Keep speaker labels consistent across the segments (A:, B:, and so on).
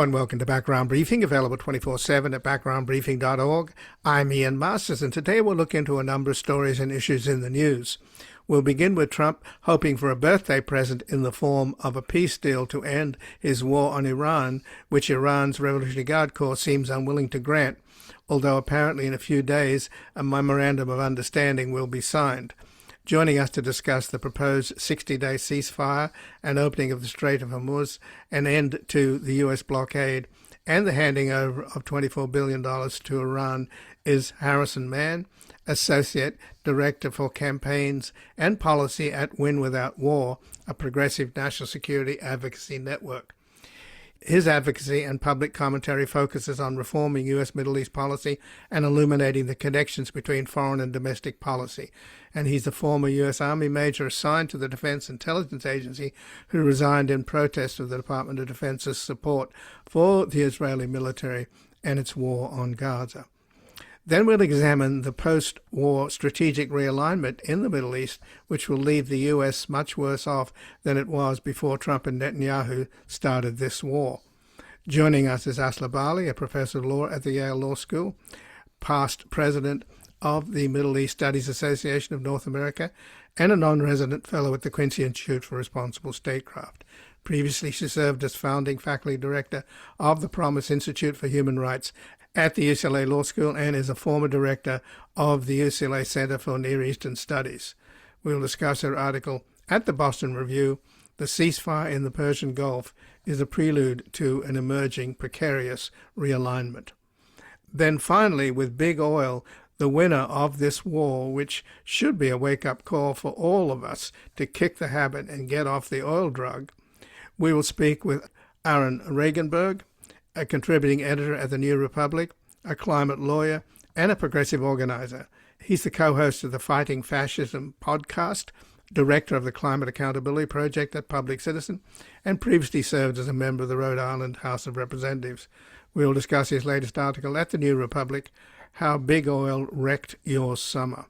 A: Hello and welcome to Background Briefing, available 24/7 at backgroundbriefing.org. I'm Ian Masters, and today we'll look into a number of stories and issues in the news. We'll begin with Trump hoping for a birthday present in the form of a peace deal to end his war on Iran, which Iran's Revolutionary Guard Corps seems unwilling to grant, although apparently in a few days a memorandum of understanding will be signed. Joining us to discuss the proposed 60-day ceasefire and opening of the Strait of Hormuz, an end to the U.S. blockade, and the handing over of $24 billion to Iran is Harrison Mann, Associate Director for Campaigns and Policy at Win Without War, a progressive national security advocacy network. His advocacy and public commentary focuses on reforming U.S. Middle East policy and illuminating the connections between foreign and domestic policy. And he's the former U.S. Army major assigned to the Defense Intelligence Agency who resigned in protest of the Department of Defense's support for the Israeli military and its war on Gaza. Then we'll examine the post-war strategic realignment in the Middle East, which will leave the U.S. much worse off than it was before Trump and Netanyahu started this war. Joining us is Aslı, Bâli, a professor of law at the Yale Law School, past president of the Middle East Studies Association of North America, and a non-resident fellow at the Quincy Institute for Responsible Statecraft. Previously, she served as founding faculty director of the Promise Institute for Human Rights at the UCLA Law School and is a former director of the UCLA Center for Near Eastern Studies. We'll discuss her article at the Boston Review, "The Ceasefire in the Persian Gulf is a Prelude to an Emerging Precarious Realignment." Then finally, with big oil, the winner of this war, which should be a wake-up call for all of us to kick the habit and get off the oil drug, we will speak with Aaron Regunberg, a contributing editor at the New Republic, a climate lawyer, and a progressive organizer. He's the co-host of the Fighting Fascism podcast, director of the Climate Accountability Project at Public Citizen, and previously served as a member of the Rhode Island House of Representatives. We will discuss his latest article at the New Republic, "How Big Oil Wrecked Your Summer."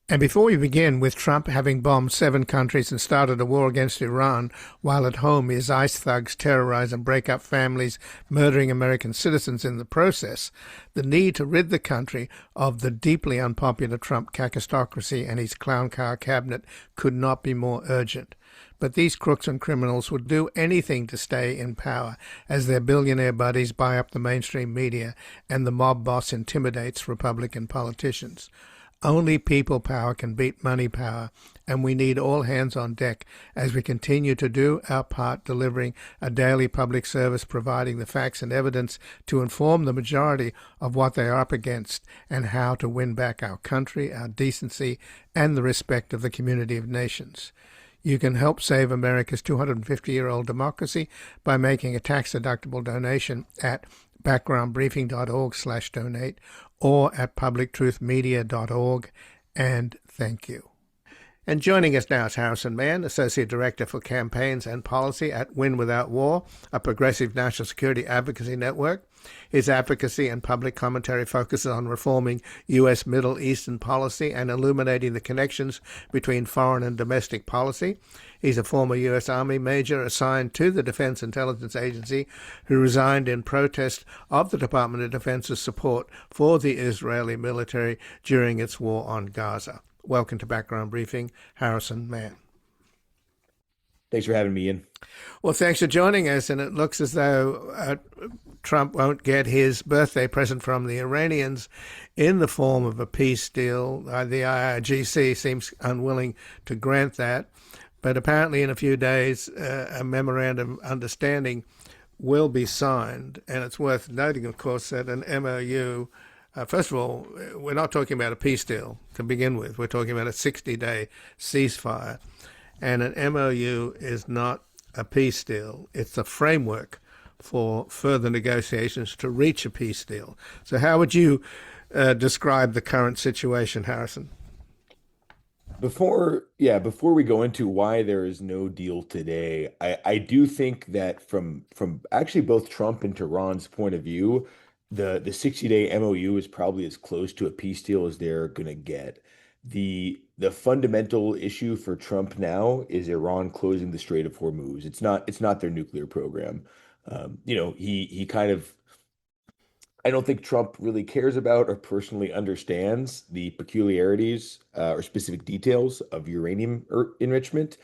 A: And before we begin with Trump having bombed 7 countries and started a war against Iran, while at home his ICE thugs terrorize and break up families, murdering American citizens in the process, the need to rid the country of the deeply unpopular Trump cacistocracy and his clown car cabinet could not be more urgent. But these crooks and criminals would do anything to stay in power as their billionaire buddies buy up the mainstream media and the mob boss intimidates Republican politicians. Only people power can beat money power, and we need all hands on deck as we continue to do our part, delivering a daily public service, providing the facts and evidence to inform the majority of what they are up against and how to win back our country, our decency, and the respect of the community of nations. You can help save America's 250-year-old democracy by making a tax-deductible donation at backgroundbriefing.org/donate or at publictruthmedia.org, and thank you. And joining us now is Harrison Mann, Associate Director for Campaigns and Policy at Win Without War, a progressive national security advocacy network. His advocacy and public commentary focuses on reforming U.S. Middle Eastern policy and illuminating the connections between foreign and domestic policy. He's a former U.S. Army major assigned to the Defense Intelligence Agency who resigned in protest of the Department of Defense's support for the Israeli military during its war on Gaza. Welcome to Background Briefing, Harrison Mann.
B: Thanks for having me, Ian.
A: Well, thanks for joining us. And it looks as though Trump won't get his birthday present from the Iranians in the form of a peace deal. The IRGC seems unwilling to grant that. But apparently in a few days, a memorandum of understanding will be signed. And it's worth noting, of course, that an MOU, first of all, we're not talking about a peace deal to begin with. We're talking about a 60-day ceasefire. And an MOU is not a peace deal. It's a framework for further negotiations to reach a peace deal. So how would you describe the current situation, Harrison?
B: Before we go into why there is no deal today, I do think that from actually both Trump and Tehran's point of view, the 60-day MOU is probably as close to a peace deal as they're going to get. The fundamental issue for Trump now is Iran closing the Strait of Hormuz. It's not their nuclear program. He kind of I don't think Trump really cares about or personally understands the peculiarities or specific details of uranium enrichment.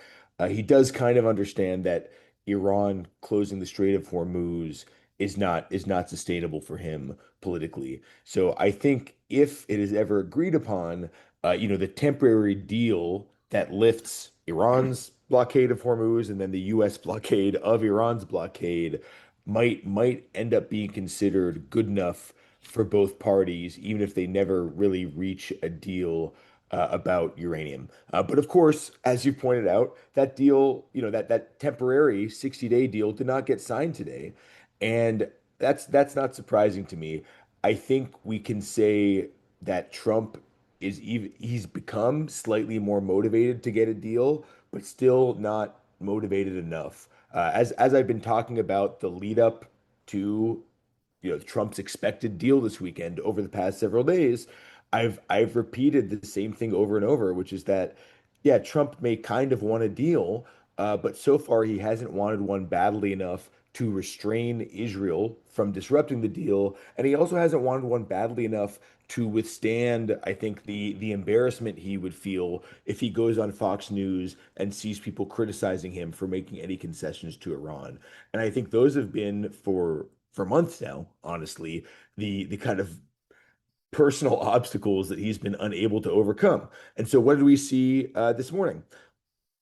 B: He does kind of understand that Iran closing the Strait of Hormuz is not sustainable for him politically. So I think if it is ever agreed upon, the temporary deal that lifts Iran's blockade of Hormuz and then the U.S. blockade of Iran's blockade might end up being considered good enough for both parties, even if they never really reach a deal about uranium. But of course, as you pointed out, that deal, that temporary 60-day deal did not get signed today, and that's not surprising to me. I think we can say that Trump he's become slightly more motivated to get a deal, but still not motivated enough. As I've been talking about the lead up to Trump's expected deal this weekend over the past several days, I've repeated the same thing over and over, which is that yeah, Trump may kind of want a deal, but so far he hasn't wanted one badly enough to restrain Israel from disrupting the deal, and he also hasn't wanted one badly enough to withstand, I think, the embarrassment he would feel if he goes on Fox News and sees people criticizing him for making any concessions to Iran. And I think those have been for months now, honestly, the kind of personal obstacles that he's been unable to overcome. And so what did we see this morning?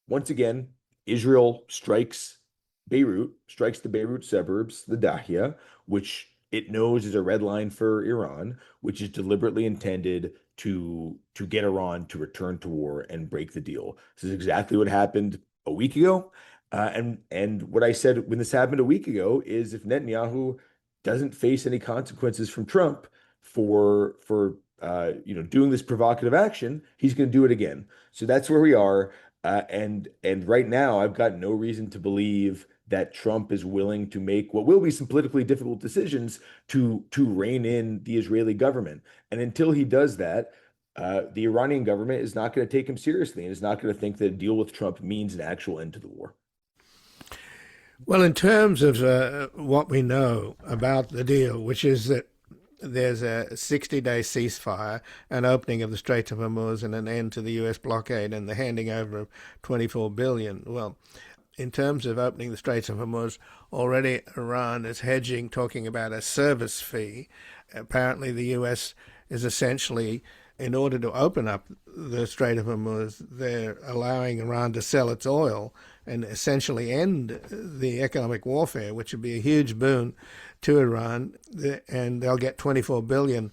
B: Once again, Israel strikes the Beirut suburbs, the Dahia, which it knows is a red line for Iran, which is deliberately intended to get Iran to return to war and break the deal. This is exactly what happened a week ago. And what I said when this happened a week ago is if Netanyahu doesn't face any consequences from Trump for doing this provocative action, he's going to do it again. So that's where we are. And right now, I've got no reason to believe that Trump is willing to make what will be some politically difficult decisions to rein in the Israeli government. And until he does that, the Iranian government is not going to take him seriously and is not going to think that a deal with Trump means an actual end to the war.
A: Well, in terms of what we know about the deal, which is that there's a 60-day ceasefire, an opening of the Straits of Hormuz, and an end to the U.S. blockade and the handing over of 24 billion. Well, in terms of opening the Straits of Hormuz, already Iran is hedging, talking about a service fee. Apparently, the U.S. is essentially, in order to open up the Strait of Hormuz, they're allowing Iran to sell its oil and essentially end the economic warfare, which would be a huge boon to Iran. And they'll get 24 billion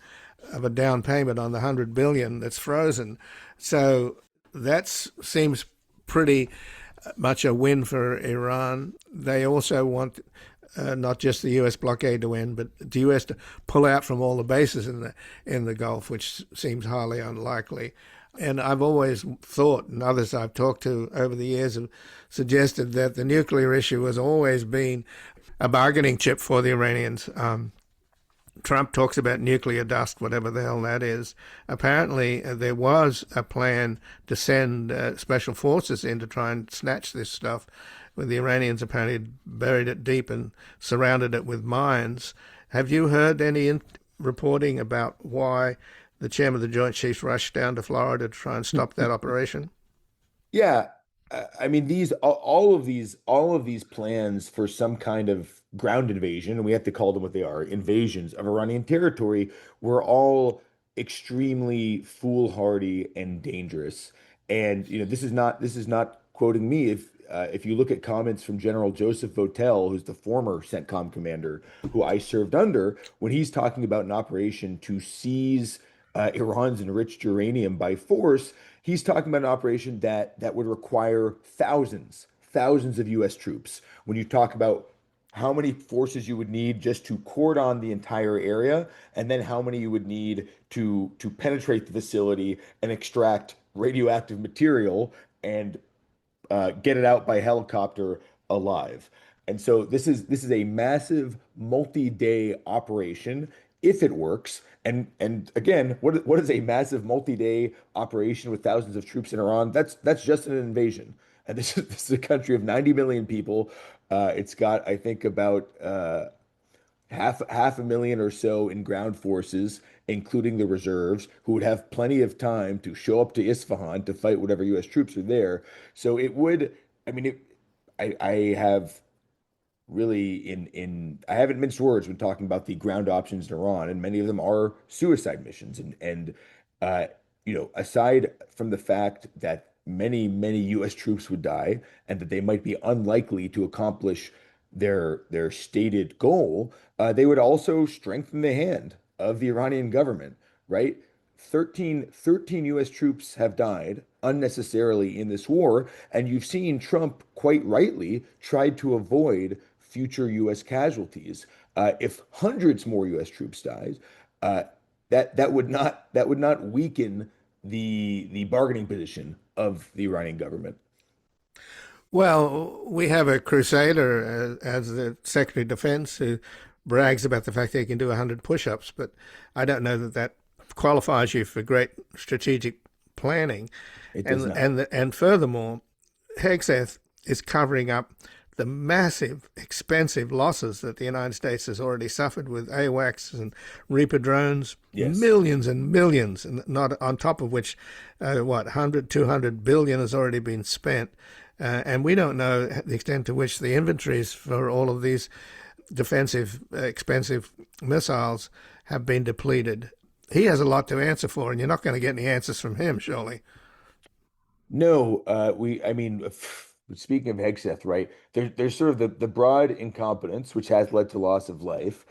A: of a down payment on the 100 billion that's frozen. So that seems pretty much a win for Iran. They also want not just the U.S. blockade to end, but the U.S. to pull out from all the bases in the Gulf, which seems highly unlikely. And I've always thought, and others I've talked to over the years have suggested that the nuclear issue has always been a bargaining chip for the Iranians. Trump talks about nuclear dust, whatever the hell that is. Apparently, there was a plan to send special forces in to try and snatch this stuff, where the Iranians apparently buried it deep and surrounded it with mines. Have you heard any reporting about why the chairman of the Joint Chiefs rushed down to Florida to try and stop that operation?
B: Yeah, I mean all of these plans for some kind of ground invasion, and we have to call them what they are, invasions of Iranian territory, were all extremely foolhardy and dangerous. And this is not quoting me. If you look at comments from General Joseph Votel, who's the former CENTCOM commander who I served under, when he's talking about an operation to seize Iran's enriched uranium by force, he's talking about an operation that would require thousands of U.S. troops. When you talk about how many forces you would need just to cordon the entire area, and then how many you would need to penetrate the facility and extract radioactive material and get it out by helicopter alive. And so this is a massive multi-day operation if it works. And again, what is a massive multi-day operation with thousands of troops in Iran? That's just an invasion. And this is a country of 90 million people. It's got, I think, about half a million or so in ground forces, including the reserves, who would have plenty of time to show up to Isfahan to fight whatever U.S. troops are there. So it would, I mean, I have really I haven't minced words when talking about the ground options in Iran, and many of them are suicide missions. And uh, aside from the fact that many U.S. troops would die and that they might be unlikely to accomplish their stated goal, they would also strengthen the hand of the Iranian government, right? 13 U.S. troops have died unnecessarily in this war, and you've seen Trump quite rightly tried to avoid future U.S. casualties. If hundreds more U.S. troops died, uh, that would not weaken the bargaining position of the Iranian government.
A: Well, we have a crusader as the Secretary of Defense who brags about the fact that he can do 100 push-ups, but I don't know that that qualifies you for great strategic planning.
B: It does
A: And
B: not.
A: and furthermore, Hegseth is covering up the massive, expensive losses that the United States has already suffered with AWACS and Reaper drones,
B: Yes.
A: millions and millions, and not on top of which, 100, 200 billion has already been spent. And we don't know the extent to which the inventories for all of these defensive, expensive missiles have been depleted. He has a lot to answer for, and you're not going to get any answers from him, surely.
B: No, I mean, speaking of Hegseth, right? There's sort of the broad incompetence, which has led to loss of life.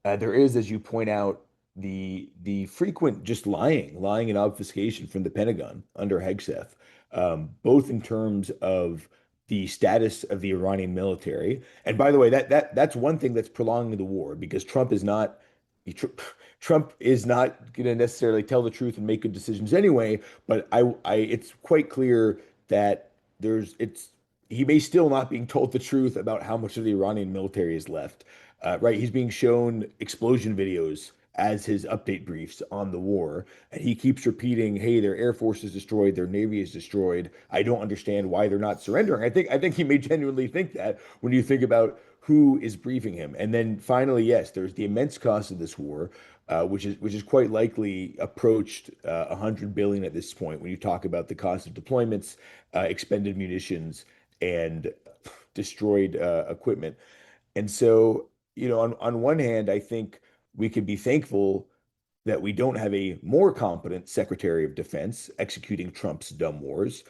B: There is, as you point out, the frequent just lying and obfuscation from the Pentagon under Hegseth, both in terms of the status of the Iranian military. And by the way, that's one thing that's prolonging the war because Tr- Trump is not going to necessarily tell the truth and make good decisions anyway. But it's quite clear that he may still not being told the truth about how much of the Iranian military is left. Right, he's being shown explosion videos as his update briefs on the war, and he keeps repeating, "Hey, their air force is destroyed, their navy is destroyed. I don't understand why they're not surrendering." I think he may genuinely think that when you think about who is briefing him. And then finally, yes, there's the immense cost of this war, which is quite likely approached 100 billion at this point when you talk about the cost of deployments, expended munitions, and destroyed equipment. And so, on one hand, I think we could be thankful that we don't have a more competent Secretary of Defense executing Trump's dumb wars,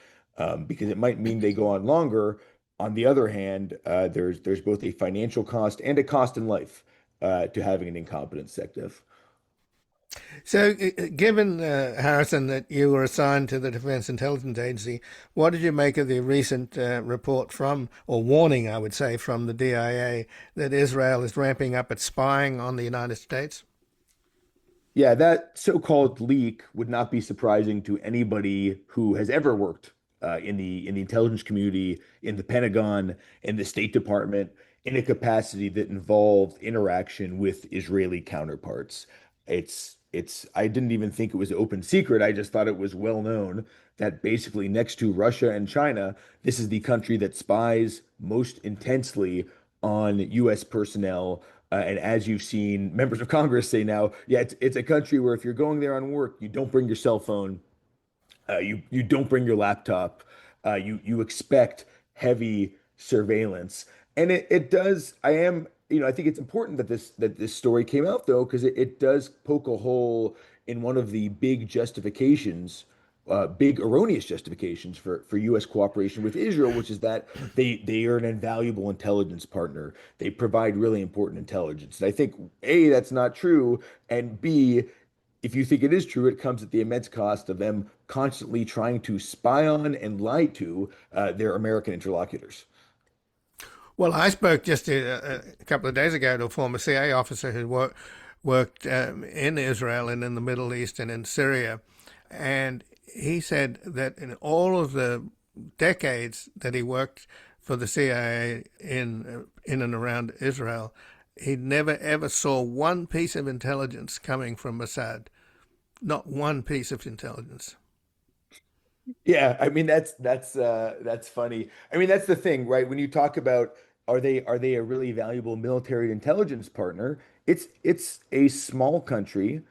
B: because it might mean they go on longer. On the other hand, there's both a financial cost and a cost in life to having an incompetent SecDef.
A: So, given, Harrison, that you were assigned to the Defense Intelligence Agency, what did you make of the recent report from, or warning, I would say, from the DIA that Israel is ramping up its spying on the United States?
B: Yeah, that so-called leak would not be surprising to anybody who has ever worked in the intelligence community, in the Pentagon, in the State Department, in a capacity that involved interaction with Israeli counterparts. I didn't even think it was open secret. I just thought it was well known that basically next to Russia and China, this is the country that spies most intensely on U.S. personnel. And as you've seen members of Congress say now, yeah, it's a country where if you're going there on work, you don't bring your cell phone, you don't bring your laptop. You expect heavy surveillance, and it does. I think it's important that this story came out though, because it does poke a hole in one of the big justifications, big erroneous justifications for U.S. cooperation with Israel, which is that they are an invaluable intelligence partner. They provide really important intelligence, and I think A, that's not true, and B, if you think it is true, it comes at the immense cost of them constantly trying to spy on and lie to their American interlocutors.
A: Well, I spoke just a couple of days ago to a former CIA officer who worked in Israel and in the Middle East and in Syria, and he said that in all of the decades that he worked for the CIA in and around Israel, he never ever saw one piece of intelligence coming from Mossad. Not one piece of intelligence.
B: Yeah, I mean that's funny. I mean that's the thing, right? When you talk about are they a really valuable military intelligence partner? It's a small country.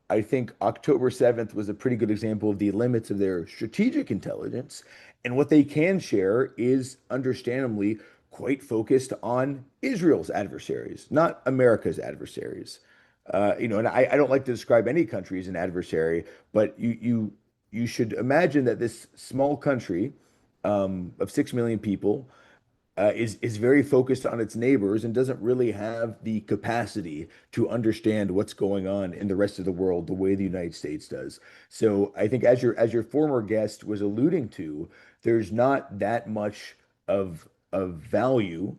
B: I think October 7th was a pretty good example of the limits of their strategic intelligence. And what they can share is understandably quite focused on Israel's adversaries, not America's adversaries. And I don't like to describe any country as an adversary, but you should imagine that this small country of 6 million people is very focused on its neighbors and doesn't really have the capacity to understand what's going on in the rest of the world the way the United States does. So I think as your former guest was alluding to, there's not that much of value,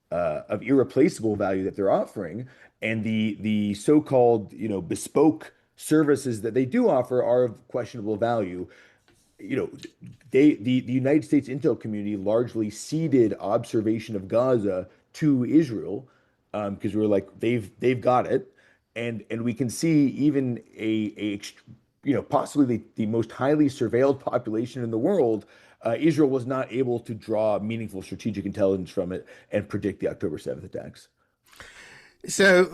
B: of irreplaceable value that they're offering, and the so-called bespoke services that they do offer are of questionable value. you know, the United States intel community largely ceded observation of Gaza to Israel, because we were like, they've got it, and we can see even possibly the most highly surveilled population in the world. Israel was not able to draw meaningful strategic intelligence from it and predict the October 7th attacks.
A: So,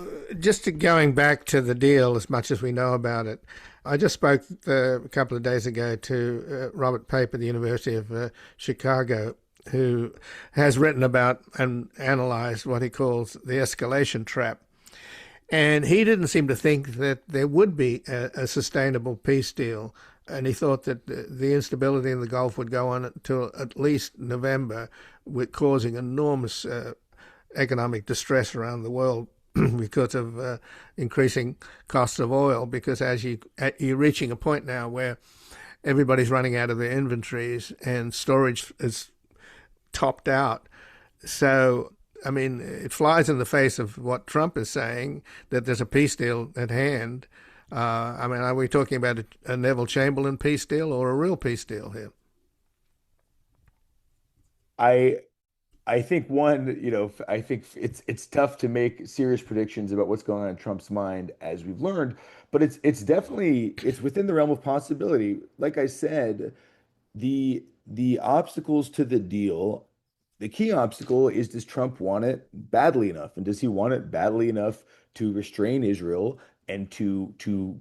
A: going back to the deal, as much as we know about it, I just spoke a couple of days ago to Robert Pape at the University of Chicago, who has written about and analyzed what he calls the escalation trap. And he didn't seem to think that there would be a sustainable peace deal. And he thought that the instability in the Gulf would go on until at least November, with causing enormous economic distress around the world because of increasing costs of oil. Because as you're reaching a point now where everybody's running out of their inventories and storage is topped out. So, I mean, it flies in the face of what Trump is saying, that there's a peace deal at hand. Are we talking about a Neville Chamberlain peace deal or a real peace deal here?
B: I think I think it's tough to make serious predictions about what's going on in Trump's mind, as we've learned, but it's definitely within the realm of possibility. Like I said, the obstacles to the deal, the key obstacle is, does Trump want it badly enough, and does he want it badly enough to restrain Israel and to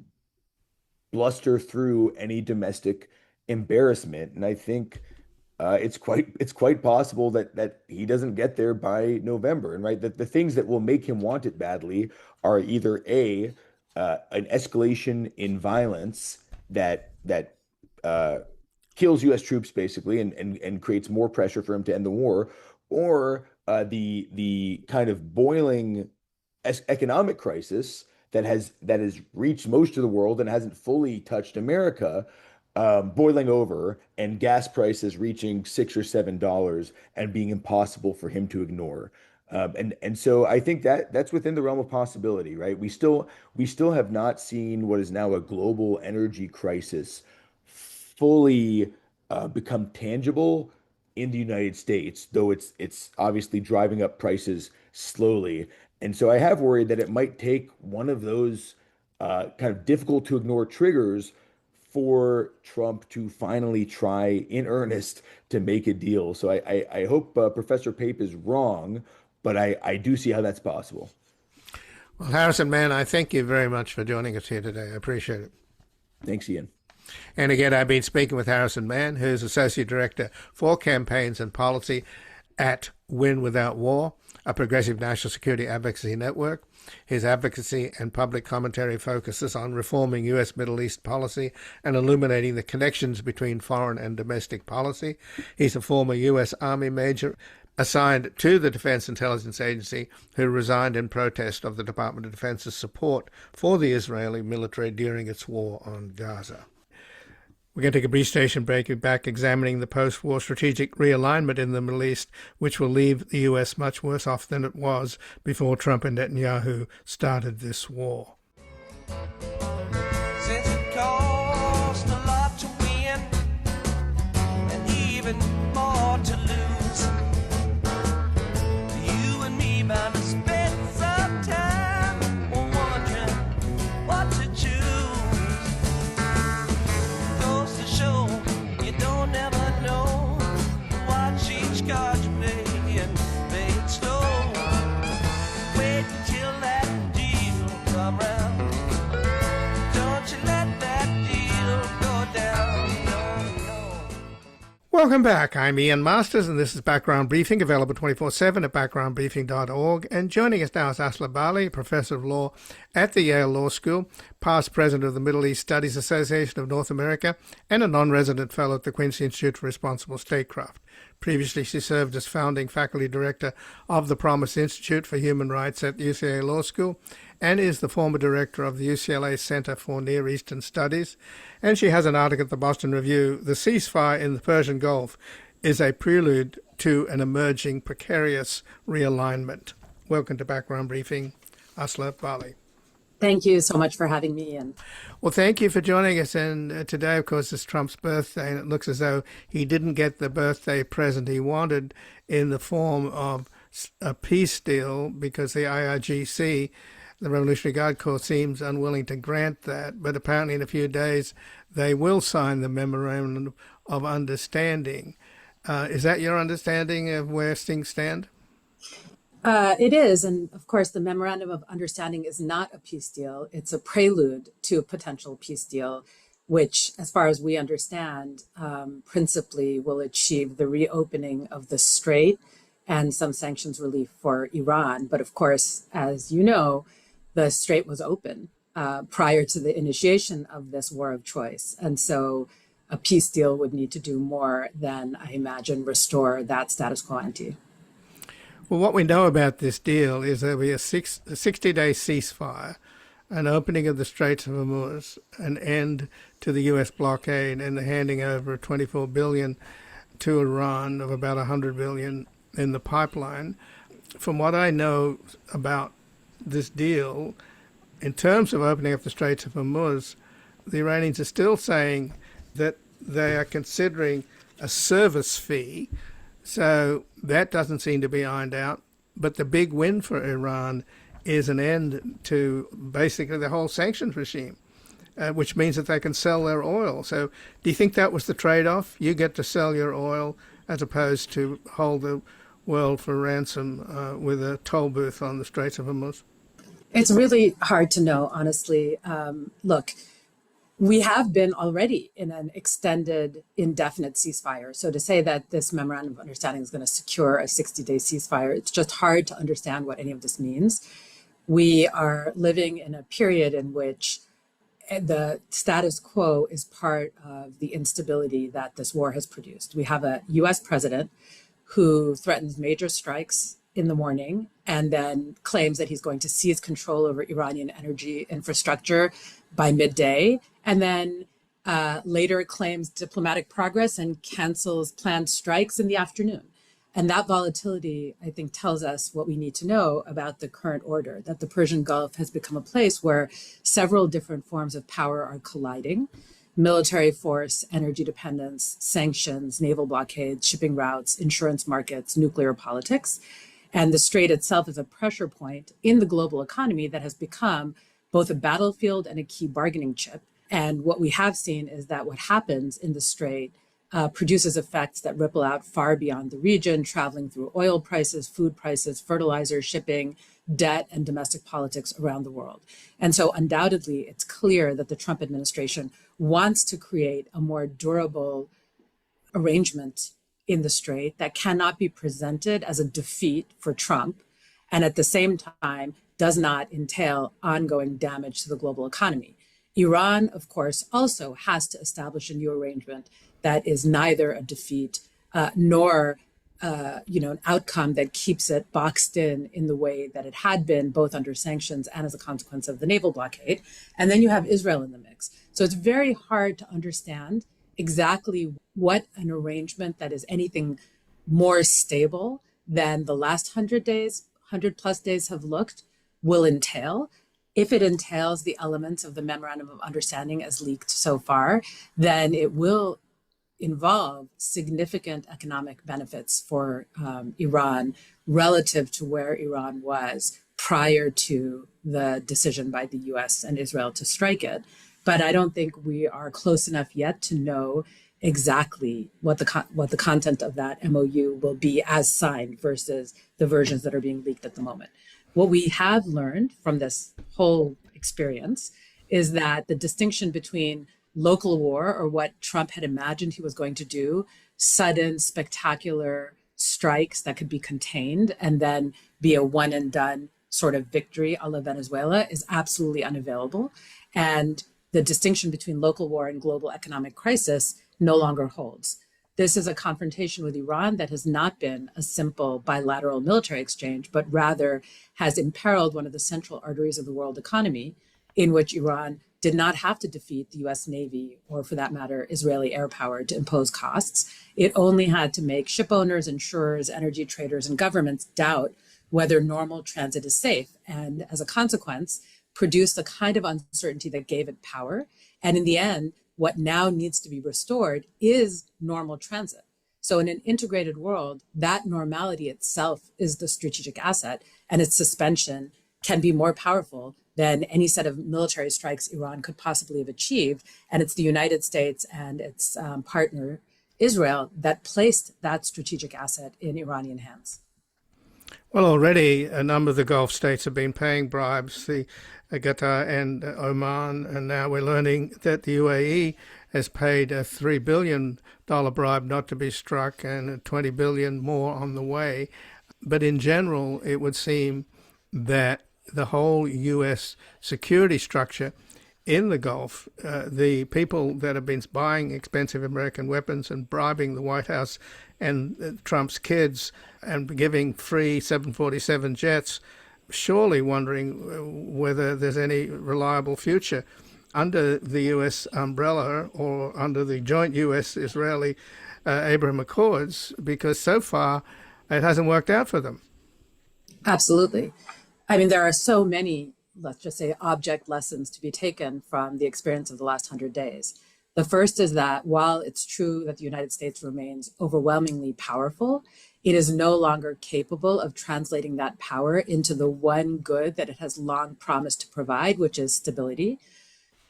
B: bluster through any domestic embarrassment? And I think it's quite possible that he doesn't get there by November. And right, that the things that will make him want it badly are either an escalation in violence that kills U.S. troops basically, and creates more pressure for him to end the war, or the kind of boiling economic crisis that has reached most of the world and hasn't fully touched America, boiling over, and gas prices reaching $6 or $7 and being impossible for him to ignore. And so I think that's within the realm of possibility, right? We still have not seen what is now a global energy crisis fully become tangible in the United States, though it's obviously driving up prices slowly. And so I have worried that it might take one of those kind of difficult to ignore triggers for Trump to finally try in earnest to make a deal. So I hope Professor Pape is wrong, but I do see how that's possible.
A: Well, Harrison Mann, I thank you very much for joining us here today. I appreciate it.
B: Thanks, Ian.
A: And again, I've been speaking with Harrison Mann, who's Associate Director for Campaigns and Policy at Win Without War, a progressive national security advocacy network. His advocacy and public commentary focuses on reforming U.S. Middle East policy and illuminating the connections between foreign and domestic policy. He's a former U.S. Army major assigned to the Defense Intelligence Agency, who resigned in protest of the Department of Defense's support for the Israeli military during its war on Gaza. We're going to take a brief station break. We're back examining the post-war strategic realignment in the Middle East, which will leave the U.S. much worse off than it was before Trump and Netanyahu started this war.
C: Since it cost a lot to win and even more to lose, you and me bound to spend some time wondering what to choose. Show you don't ever know. Watch each card you play and play it
A: Welcome back. I'm Ian Masters, and this is Background Briefing, available 24/7 at backgroundbriefing.org. And joining us now is Aslı, Bâli, Professor of Law at the Yale Law School, past President of the Middle East Studies Association of North America, and a non-resident fellow at the Quincy Institute for Responsible Statecraft. Previously, she served as founding faculty director of the Promise Institute for Human Rights at UCLA Law School, and is the former director of the UCLA Center for Near Eastern Studies. And she has an article at the Boston Review, "The Ceasefire in the Persian Gulf is a Prelude to an Emerging Precarious Realignment." Welcome to Background Briefing, Aslı, Bâli.
D: Thank you so much for having me, Ian.
A: Well, thank you for joining us. And today, of course, is Trump's birthday, and it looks as though he didn't get the birthday present he wanted in the form of a peace deal, because the IRGC, the Revolutionary Guard Corps, seems unwilling to grant that. But apparently in a few days, they will sign the Memorandum of Understanding. Is that your understanding of where things stand?
D: It is. And of course, the Memorandum of Understanding is not a peace deal. It's a prelude to a potential peace deal, which, as far as we understand, principally will achieve the reopening of the Strait and some sanctions relief for Iran. But of course, as you know, the Strait was open prior to the initiation of this war of choice. And so a peace deal would need to do more than, I imagine, restore that status quo ante.
A: Well, what we know about this deal is there'll be a 60-day ceasefire, an opening of the Straits of Hormuz, an end to the U.S. blockade, and the handing over of $24 billion to Iran, of about $100 billion in the pipeline. From what I know about this deal, in terms of opening up the Straits of Hormuz, the Iranians are still saying that they are considering a service fee. So that doesn't seem to be ironed out. But the big win for Iran is an end to basically the whole sanctions regime, which means that they can sell their oil. So do you think that was the trade-off? You get to sell your oil as opposed to hold the world for ransom with a toll booth on the Straits of Hormuz?
D: It's really hard to know, honestly. Look, we have been already in an extended, indefinite ceasefire. So to say that this Memorandum of Understanding is going to secure a 60-day ceasefire, it's just hard to understand what any of this means. We are living in a period in which the status quo is part of the instability that this war has produced. We have a US president who threatens major strikes in the morning and then claims that he's going to seize control over Iranian energy infrastructure by midday, and then later claims diplomatic progress and cancels planned strikes in the afternoon. And that volatility, I think, tells us what we need to know about the current order, that the Persian Gulf has become a place where several different forms of power are colliding: military force, energy dependence, sanctions, naval blockades, shipping routes, insurance markets, nuclear politics. And the Strait itself is a pressure point in the global economy that has become both a battlefield and a key bargaining chip. And what we have seen is that what happens in the Strait produces effects that ripple out far beyond the region, traveling through oil prices, food prices, fertilizer, shipping, debt, and domestic politics around the world. And so undoubtedly, it's clear that the Trump administration wants to create a more durable arrangement in the Strait that cannot be presented as a defeat for Trump, and at the same time does not entail ongoing damage to the global economy. Iran, of course, also has to establish a new arrangement that is neither a defeat nor an outcome that keeps it boxed in the way that it had been, both under sanctions and as a consequence of the naval blockade. And then you have Israel in the mix. So it's very hard to understand exactly what an arrangement that is anything more stable than the last 100 plus days have looked will entail. If it entails the elements of the Memorandum of Understanding as leaked so far, then it will involve significant economic benefits for Iran relative to where Iran was prior to the decision by the US and Israel to strike it. But I don't think we are close enough yet to know exactly what the content of that MOU will be as signed versus the versions that are being leaked at the moment. What we have learned from this whole experience is that the distinction between local war, or what Trump had imagined he was going to do, sudden, spectacular strikes that could be contained and then be a one and done sort of victory a la Venezuela is absolutely unavailable. And the distinction between local war and global economic crisis no longer holds. This is a confrontation with Iran that has not been a simple bilateral military exchange, but rather has imperiled one of the central arteries of the world economy, in which Iran did not have to defeat the US Navy, or for that matter, Israeli air power to impose costs. It only had to make ship owners, insurers, energy traders, and governments doubt whether normal transit is safe. And as a consequence, produce the kind of uncertainty that gave it power. And in the end, what now needs to be restored is normal transit. So in an integrated world, that normality itself is the strategic asset, and its suspension can be more powerful than any set of military strikes Iran could possibly have achieved. And it's the United States and its partner, Israel, that placed that strategic asset in Iranian hands.
A: Well, already a number of the Gulf states have been paying bribes, the Qatar and Oman, and now we're learning that the UAE has paid a $3 billion bribe not to be struck and $20 billion more on the way. But in general, it would seem that the whole U.S. security structure in the Gulf, the people that have been buying expensive American weapons and bribing the White House and Trump's kids and giving free 747 jets, surely wondering whether there's any reliable future under the U.S. umbrella or under the joint U.S.-Israeli Abraham Accords, because so far it hasn't worked out for them.
D: Absolutely. I mean, there are so many, let's just say, object lessons to be taken from the experience of the last 100 days. The first is that while it's true that the United States remains overwhelmingly powerful, it is no longer capable of translating that power into the one good that it has long promised to provide, which is stability.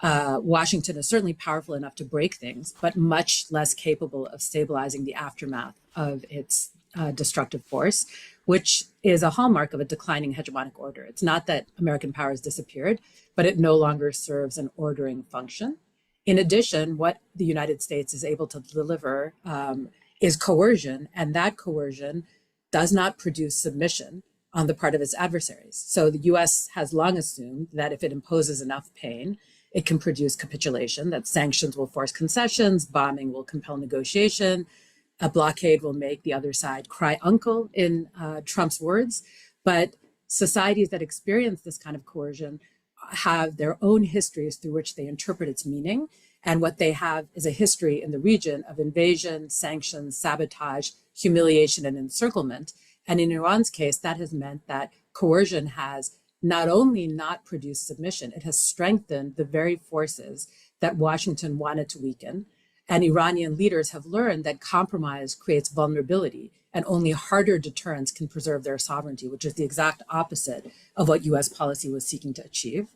D: Washington is certainly powerful enough to break things, but much less capable of stabilizing the aftermath of its destructive force, which is a hallmark of a declining hegemonic order. It's not that American power has disappeared, but it no longer serves an ordering function. In addition, what the United States is able to deliver is coercion, and that coercion does not produce submission on the part of its adversaries. So the US has long assumed that if it imposes enough pain, it can produce capitulation, that sanctions will force concessions, bombing will compel negotiation, a blockade will make the other side cry uncle, in Trump's words. But societies that experience this kind of coercion have their own histories through which they interpret its meaning. And what they have is a history in the region of invasion, sanctions, sabotage, humiliation, and encirclement. And in Iran's case, that has meant that coercion has not only not produced submission, it has strengthened the very forces that Washington wanted to weaken. And Iranian leaders have learned that compromise creates vulnerability, and only harder deterrence can preserve their sovereignty, which is the exact opposite of what US policy was seeking to achieve.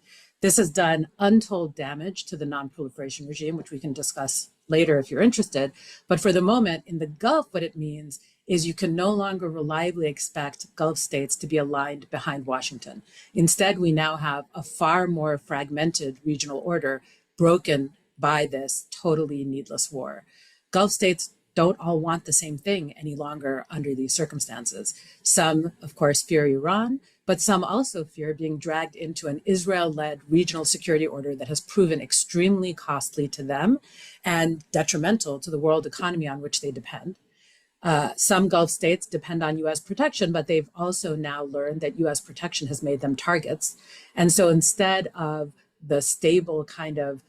D: This has done untold damage to the non-proliferation regime, which we can discuss later if you're interested. But for the moment, in the Gulf, what it means is you can no longer reliably expect Gulf states to be aligned behind Washington. Instead, we now have a far more fragmented regional order broken by this totally needless war. Gulf states don't all want the same thing any longer under these circumstances. Some, of course, fear Iran, but some also fear being dragged into an Israel-led regional security order that has proven extremely costly to them and detrimental to the world economy on which they depend. Some Gulf states depend on US protection, but they've also now learned that US protection has made them targets. And so instead of the stable kind of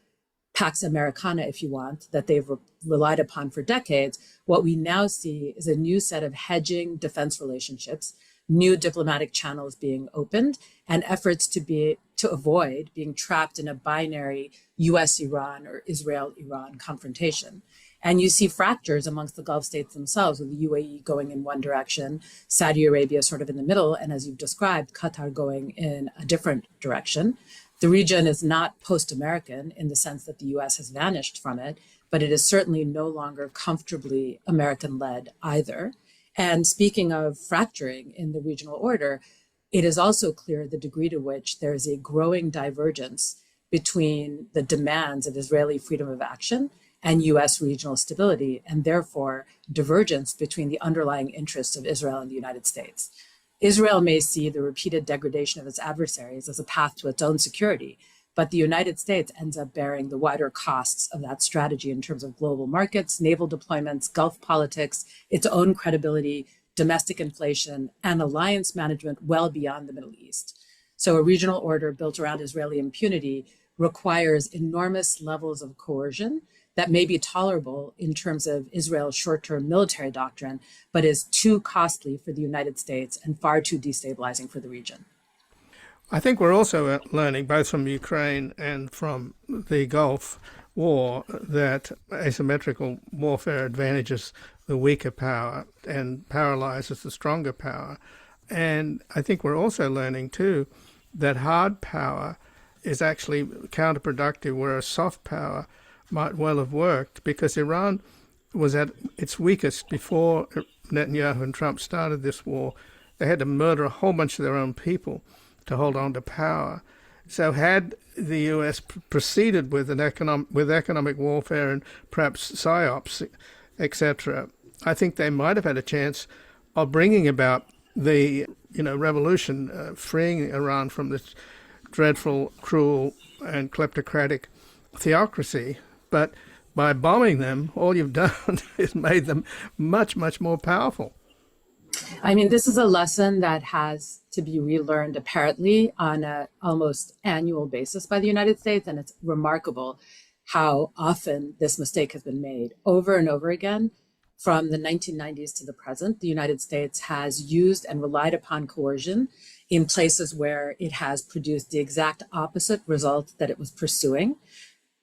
D: Pax Americana, if you want, that they've relied upon for decades, what we now see is a new set of hedging defense relationships, new diplomatic channels being opened, and efforts to avoid being trapped in a binary US-Iran or Israel-Iran confrontation. And you see fractures amongst the Gulf states themselves, with the UAE going in one direction, Saudi Arabia sort of in the middle, and as you've described, Qatar going in a different direction. The region is not post-American in the sense that the US has vanished from it, but it is certainly no longer comfortably American-led either. And speaking of fracturing in the regional order, it is also clear the degree to which there is a growing divergence between the demands of Israeli freedom of action and US regional stability, and therefore divergence between the underlying interests of Israel and the United States. Israel may see the repeated degradation of its adversaries as a path to its own security, but the United States ends up bearing the wider costs of that strategy in terms of global markets, naval deployments, Gulf politics, its own credibility, domestic inflation, and alliance management well beyond the Middle East. So a regional order built around Israeli impunity requires enormous levels of coercion that may be tolerable in terms of Israel's short-term military doctrine, but is too costly for the United States and far too destabilizing for the region.
A: I think we're also learning, both from Ukraine and from the Gulf War, that asymmetrical warfare advantages the weaker power and paralyzes the stronger power. And I think we're also learning, too, that hard power is actually counterproductive, whereas soft power might well have worked, because Iran was at its weakest before Netanyahu and Trump started this war. They had to murder a whole bunch of their own people to hold on to power. So had the US proceeded with economic warfare and perhaps psyops, etc., I think they might have had a chance of bringing about the revolution, freeing Iran from this dreadful, cruel, and kleptocratic theocracy. But by bombing them, all you've done is made them much, much more powerful.
D: I mean, this is a lesson that has to be relearned apparently on an almost annual basis by the United States. And it's remarkable how often this mistake has been made over and over again. From the 1990s to the present, the United States has used and relied upon coercion in places where it has produced the exact opposite result that it was pursuing.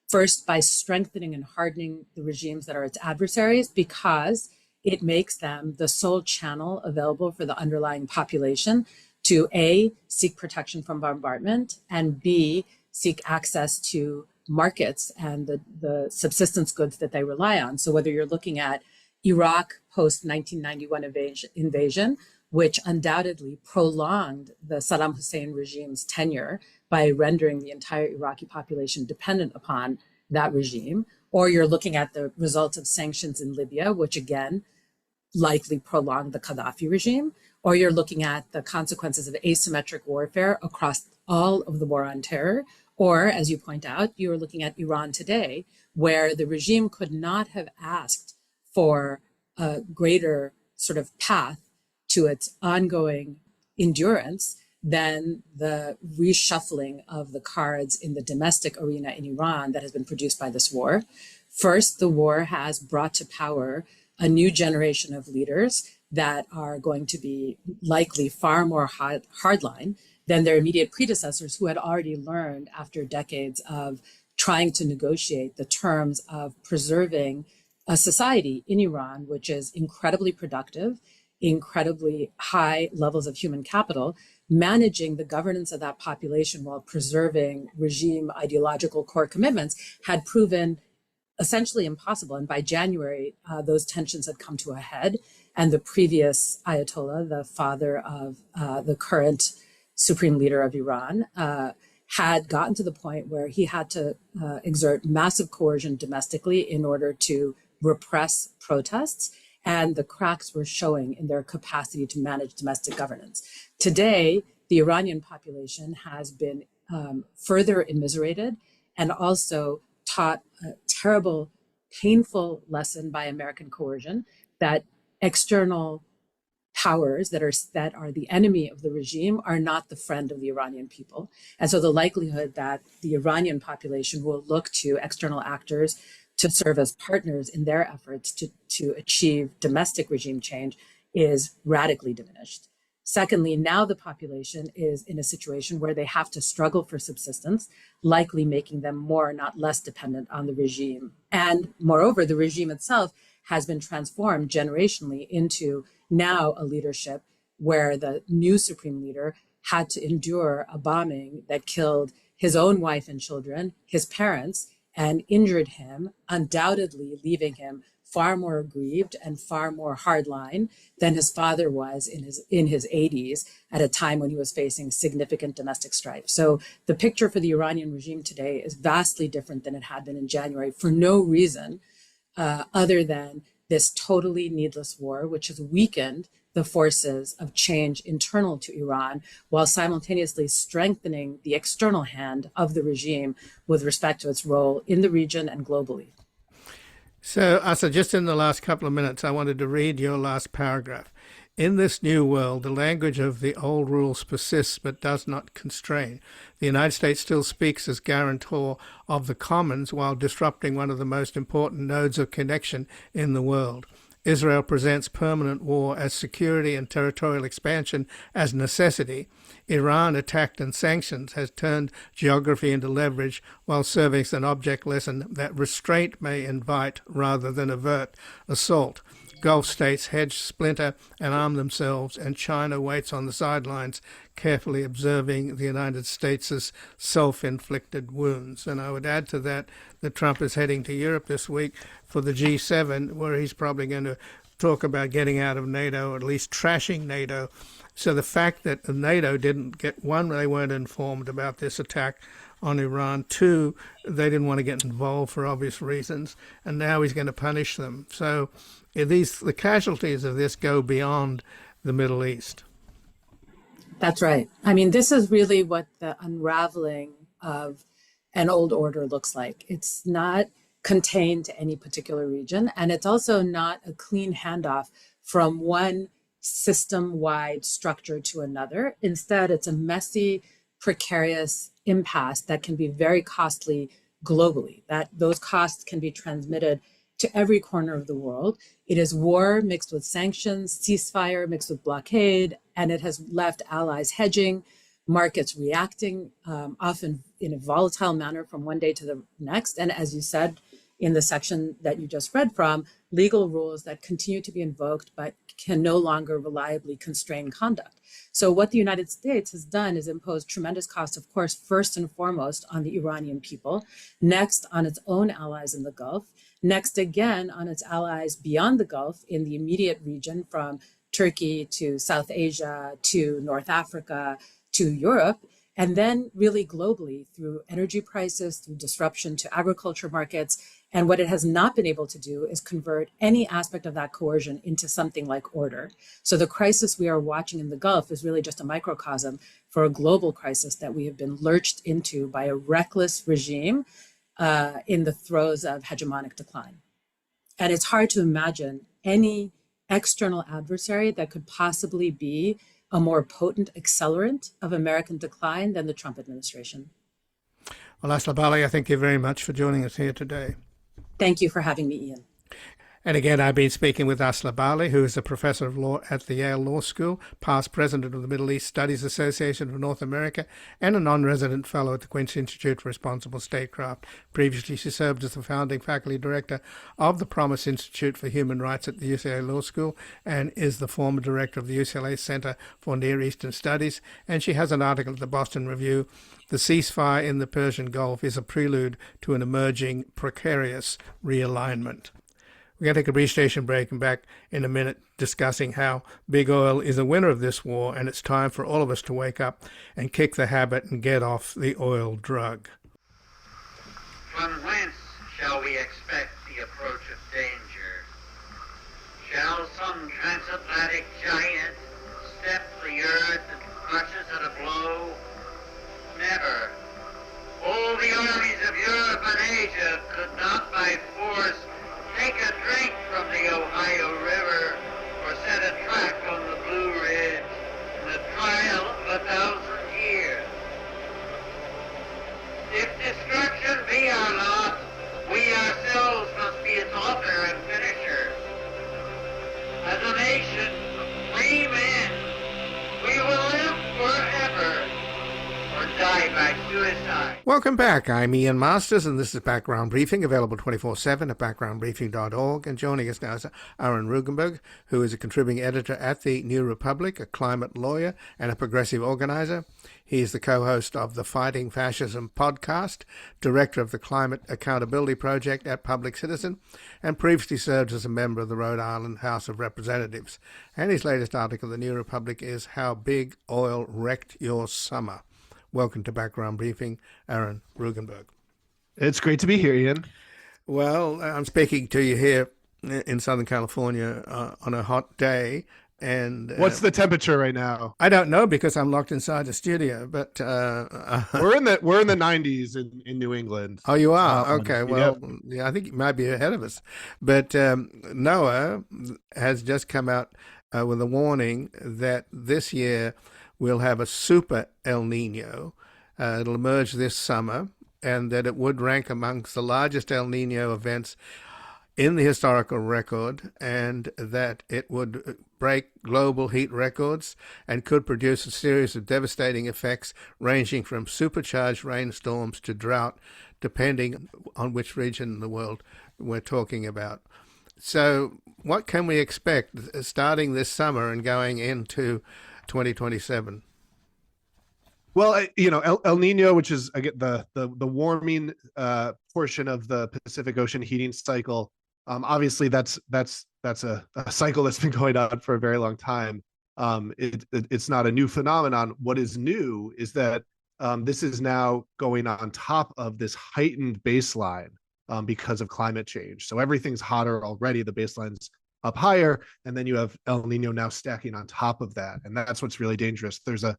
D: First, by strengthening and hardening the regimes that are its adversaries, because it makes them the sole channel available for the underlying population to A, seek protection from bombardment, and B, seek access to markets and the subsistence goods that they rely on. So whether you're looking at Iraq post-1991 invasion, which undoubtedly prolonged the Saddam Hussein regime's tenure by rendering the entire Iraqi population dependent upon that regime, or you're looking at the results of sanctions in Libya, which again, likely prolonged the Gaddafi regime, or you're looking at the consequences of asymmetric warfare across all of the war on terror, or as you point out, you're looking at Iran today, where the regime could not have asked for a greater sort of path to its ongoing endurance than the reshuffling of the cards in the domestic arena in Iran that has been produced by this war. First, the war has brought to power a new generation of leaders that are going to be likely far more hardline than their immediate predecessors, who had already learned after decades of trying to negotiate the terms of preserving a society in Iran, which is incredibly productive, incredibly high levels of human capital, managing the governance of that population while preserving regime ideological core commitments had proven essentially impossible. And by January, those tensions had come to a head. And the previous Ayatollah, the father of the current supreme leader of Iran, had gotten to the point where he had to exert massive coercion domestically in order to repress protests. And the cracks were showing in their capacity to manage domestic governance. Today, the Iranian population has been further immiserated and also taught a terrible, painful lesson by American coercion that external powers that are the enemy of the regime are not the friend of the Iranian people. And so the likelihood that the Iranian population will look to external actors to serve as partners in their efforts to achieve domestic regime change is radically diminished. Secondly, now the population is in a situation where they have to struggle for subsistence, likely making them more, not less dependent on the regime. And moreover, the regime itself has been transformed generationally into now a leadership where the new supreme leader had to endure a bombing that killed his own wife and children, his parents, and injured him, undoubtedly leaving him far more aggrieved and far more hardline than his father was in his 80s at a time when he was facing significant domestic strife. So the picture for the Iranian regime today is vastly different than it had been in January, for no reason other than this totally needless war, which has weakened the forces of change internal to Iran, while simultaneously strengthening the external hand of the regime with respect to its role in the region and globally.
A: So, Aslı, just in the last couple of minutes, I wanted to read your last paragraph. In this new world, the language of the old rules persists but does not constrain. The United States still speaks as guarantor of the commons while disrupting one of the most important nodes of connection in the world. Israel presents permanent war as security and territorial expansion as necessity. Iran, attacked and sanctions, has turned geography into leverage while serving as an object lesson that restraint may invite rather than avert assault. Gulf states hedge, splinter, and arm themselves, and China waits on the sidelines, carefully observing the United States' self-inflicted wounds. And I would add to that Trump is heading to Europe this week for the G7, where he's probably going to talk about getting out of NATO, or at least trashing NATO. So the fact that NATO didn't get, one, they weren't informed about this attack on Iran. Two, they didn't want to get involved for obvious reasons, and now he's going to punish them. So the casualties of this go beyond the Middle East.
D: That's right. I mean, this is really what the unraveling of an old order looks like. It's not contained to any particular region, and it's also not a clean handoff from one system-wide structure to another. Instead, it's a messy, precarious impasse that can be very costly globally, that those costs can be transmitted to every corner of the world. It is war mixed with sanctions, ceasefire mixed with blockade, and it has left allies hedging, markets reacting, often in a volatile manner from one day to the next. And as you said in the section that you just read from, legal rules that continue to be invoked but can no longer reliably constrain conduct. So what the United States has done is imposed tremendous costs, of course, first and foremost on the Iranian people, next on its own allies in the Gulf, next again on its allies beyond the Gulf in the immediate region, from Turkey to South Asia to North Africa to Europe, and then really globally through energy prices, through disruption to agriculture markets. And what it has not been able to do is convert any aspect of that coercion into something like order. So the crisis we are watching in the Gulf is really just a microcosm for a global crisis that we have been lurched into by a reckless regime in the throes of hegemonic decline. And it's hard to imagine any external adversary that could possibly be a more potent accelerant of American decline than the Trump administration.
A: Well, Aslı, Bâli, I thank you very much for joining us here today.
D: Thank you for having me, Ian.
A: And again, I've been speaking with Aslı Bâli, who is a professor of law at the Yale Law School, past president of the Middle East Studies Association of North America, and a non-resident fellow at the Quincy Institute for Responsible Statecraft. Previously, she served as the founding faculty director of the Promise Institute for Human Rights at the UCLA Law School, and is the former director of the UCLA Center for Near Eastern Studies. And she has an article at the Boston Review, "The Ceasefire in the Persian Gulf is a Prelude to an Emerging Precarious Realignment." We're going to take a brief station break and back in a minute discussing how big oil is a winner of this war, and it's time for all of us to wake up and kick the habit and get off the oil drug.
E: From whence shall we expect the approach of danger? Shall some transatlantic giant step the earth and crush us at a blow? Never. All the armies of Europe and Asia could not by force take a drink from the Ohio River or set a track on the Blue Ridge in the trial of 1,000 years. If destruction be our lot, we ourselves must be its author and finisher. As a nation, free men, we will live forever or die by suicide.
A: Welcome back. I'm Ian Masters, and this is Background Briefing, available 24/7 at backgroundbriefing.org. And joining us now is Aaron Regunberg, who is a contributing editor at the New Republic, a climate lawyer, and a progressive organizer. He is the co-host of the Fighting Fascism podcast, director of the Climate Accountability Project at Public Citizen, and previously served as a member of the Rhode Island House of Representatives. And his latest article, The New Republic, is How Big Oil Wrecked Your Summer. Welcome to Background Briefing, Aaron Regunberg.
F: It's great to be here, Ian.
A: Well, I'm speaking to you here in Southern California on a hot day, and
F: What's the temperature right now?
A: I don't know because I'm locked inside the studio. But
F: We're in the 90s in New England.
A: oh, you
F: It's a
A: are?
F: hot one.
A: Okay.
F: Yeah.
A: Well, yeah, I think you might be ahead of us. But NOAA has just come out with a warning that this year we'll have a super El Nino. It'll emerge this summer, and that it would rank amongst the largest El Nino events in the historical record, and that it would break global heat records and could produce a series of devastating effects ranging from supercharged rainstorms to drought, depending on which region in the world we're talking about. So, what can we expect starting this summer and going into 2027?
F: Well, El Nino, which is again the warming portion of the Pacific Ocean heating cycle. Obviously, that's a cycle that's been going on for a very long time. It's not a new phenomenon. What is new is that this is now going on top of this heightened baseline because of climate change. So everything's hotter already. The baseline's up higher, and then you have El Nino now stacking on top of that, and that's what's really dangerous. There's a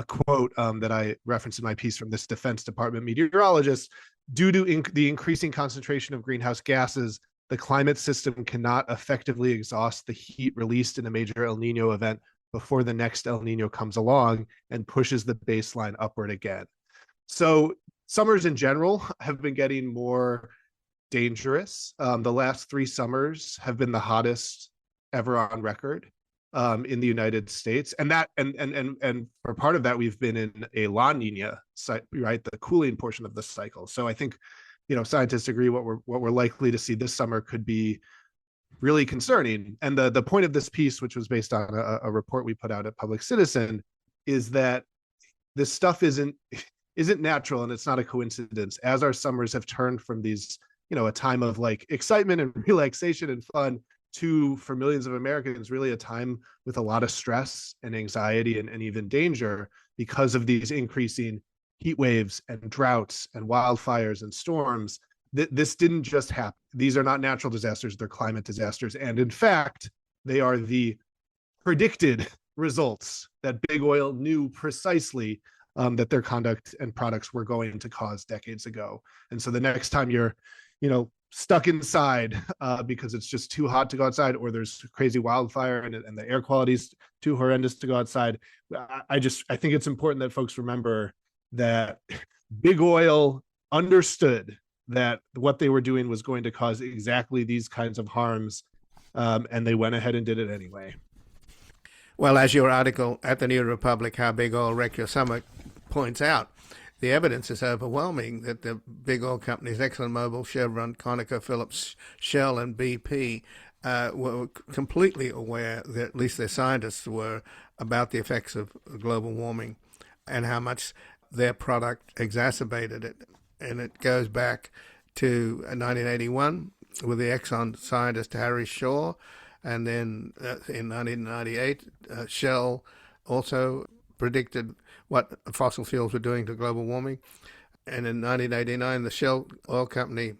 F: quote that I referenced in my piece from this Defense Department meteorologist. Due to the increasing concentration of greenhouse gases, the climate system cannot effectively exhaust the heat released in a major El Nino event before the next El Nino comes along and pushes the baseline upward again. So summers in general have been getting more dangerous. The last 3 summers have been the hottest ever on record in the United States, and for part of that we've been in a La Nina, right, the cooling portion of the cycle. So I think scientists agree what we're likely to see this summer could be really concerning. And the point of this piece, which was based on a report we put out at Public Citizen, is that this stuff isn't natural, and it's not a coincidence. As our summers have turned from these a time of like excitement and relaxation and fun to, for millions of Americans, really a time with a lot of stress and anxiety and even danger because of these increasing heat waves and droughts and wildfires and storms. This didn't just happen. These are not natural disasters, they're climate disasters. And in fact, they are the predicted results that big oil knew precisely that their conduct and products were going to cause decades ago. And so the next time you're stuck inside because it's just too hot to go outside, or there's crazy wildfire and the air quality's too horrendous to go outside, I think it's important that folks remember that big oil understood that what they were doing was going to cause exactly these kinds of harms, and they went ahead and did it anyway.
A: Well, as your article at the New Republic, How Big Oil Wrecked Your Summer, points out, the evidence is overwhelming that the big oil companies, ExxonMobil, Chevron, ConocoPhillips, Shell, and BP, were completely aware, that at least their scientists were, about the effects of global warming and how much their product exacerbated it. And it goes back to 1981 with the Exxon scientist Harry Shaw, and then in 1998, Shell also predicted what fossil fuels were doing to global warming. And in 1989, the Shell oil company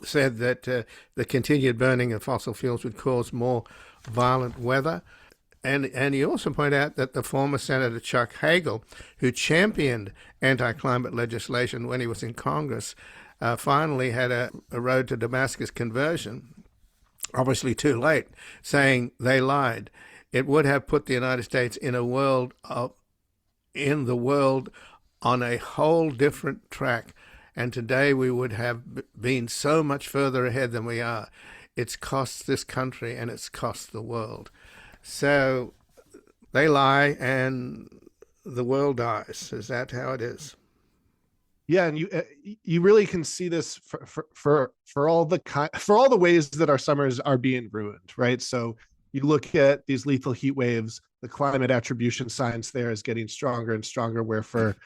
A: said that the continued burning of fossil fuels would cause more violent weather. And you also point out that the former Senator Chuck Hagel, who championed anti-climate legislation when he was in Congress, finally had a road to Damascus conversion, obviously too late, saying they lied. It would have put the United States in the world on a whole different track. And today we would have been so much further ahead than we are. It's cost this country and it's cost the world. So they lie and the world dies. Is that how it is?
F: Yeah, and you really can see this for all the ways that our summers are being ruined, right? So you look at these lethal heat waves, the climate attribution science there is getting stronger and stronger, where for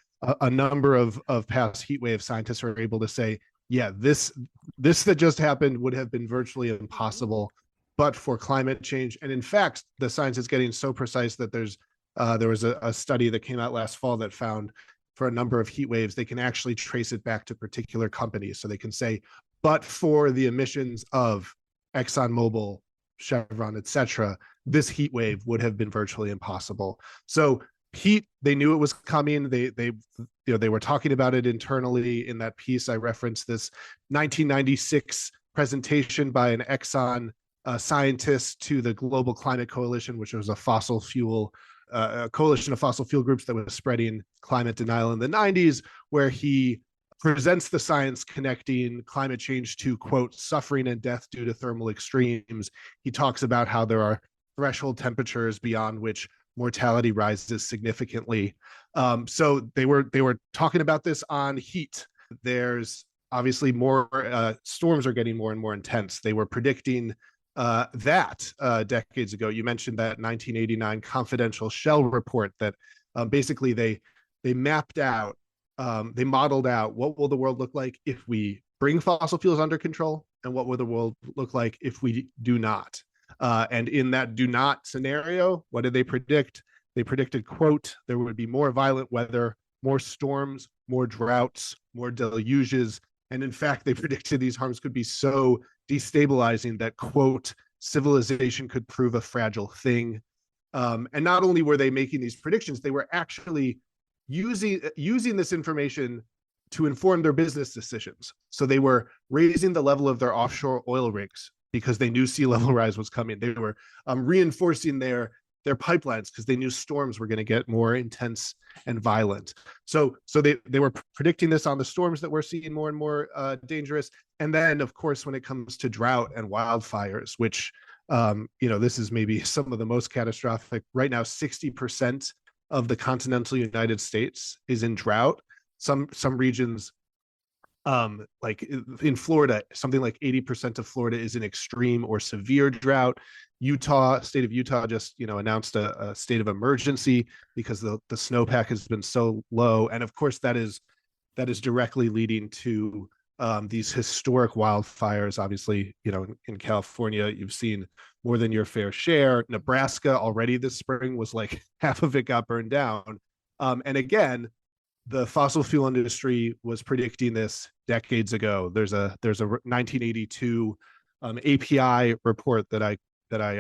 F: a number of past heat wave scientists are able to say, yeah, this that just happened would have been virtually impossible but for climate change. And in fact, the science is getting so precise that there was a study that came out last fall that found for a number of heat waves, they can actually trace it back to particular companies. So they can say, but for the emissions of ExxonMobil, Chevron, etc., this heat wave would have been virtually impossible. So heat, they knew it was coming. They were talking about it internally in that piece. I referenced this 1996 presentation by an Exxon scientist to the Global Climate Coalition, which was a coalition of fossil fuel groups that was spreading climate denial in the 90s, where he presents the science connecting climate change to, quote, suffering and death due to thermal extremes. He talks about how there are threshold temperatures beyond which mortality rises significantly. So they were talking about this on heat. There's obviously more storms are getting more and more intense. They were predicting that decades ago. You mentioned that 1989 confidential Shell report that basically they mapped out, they modeled out what will the world look like if we bring fossil fuels under control, and what will the world look like if we do not. And in that do not scenario, what did they predict? They predicted, quote, there would be more violent weather, more storms, more droughts, more deluges. And in fact, they predicted these harms could be so destabilizing that, quote, civilization could prove a fragile thing. And not only were they making these predictions, they were actually using this information to inform their business decisions. So they were raising the level of their offshore oil rigs because they knew sea level rise was coming. They were reinforcing their pipelines because they knew storms were going to get more intense and violent. So they were predicting this on the storms that we're seeing more and more dangerous. And then, of course, when it comes to drought and wildfires, which this is maybe some of the most catastrophic. Right now, 60% of the continental United States is in drought. Some regions, like in Florida, something like 80% of Florida is in extreme or severe drought. State of Utah just announced a state of emergency because the snowpack has been so low, and of course that is directly leading to these historic wildfires. Obviously, in California, you've seen more than your fair share. Nebraska already this spring was like half of it got burned down, and again, the fossil fuel industry was predicting this decades ago. There's a 1982 API report that I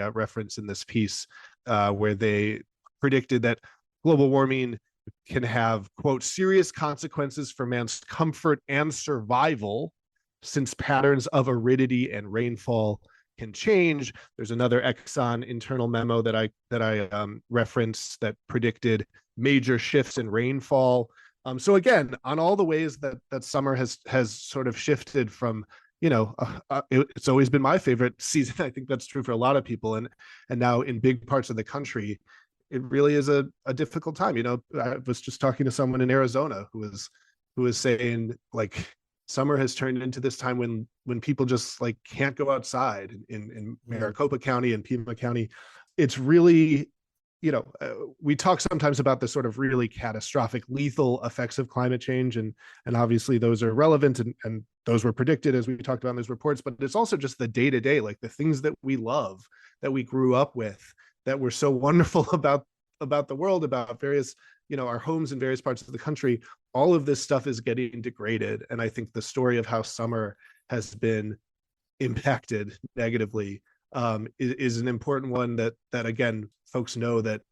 F: reference in this piece, where they predicted that global warming can have, quote, serious consequences for man's comfort and survival, since patterns of aridity and rainfall can change. There's another Exxon internal memo that I referenced that predicted major shifts in rainfall. So again, on all the ways that summer has sort of shifted from, it's always been my favorite season. I think that's true for a lot of people, and now in big parts of the country, it really is a difficult time. I was just talking to someone in Arizona who was saying, like, summer has turned into this time when people just like can't go outside in Maricopa County and Pima County. It's really, we talk sometimes about the sort of really catastrophic, lethal effects of climate change, and obviously those are relevant and those were predicted as we talked about in those reports. But it's also just the day-to-day, like the things that we love, that we grew up with, that were so wonderful about the world, about various, our homes in various parts of the country. All of this stuff is getting degraded, and I think the story of how summer has been impacted negatively is an important one that again, folks know that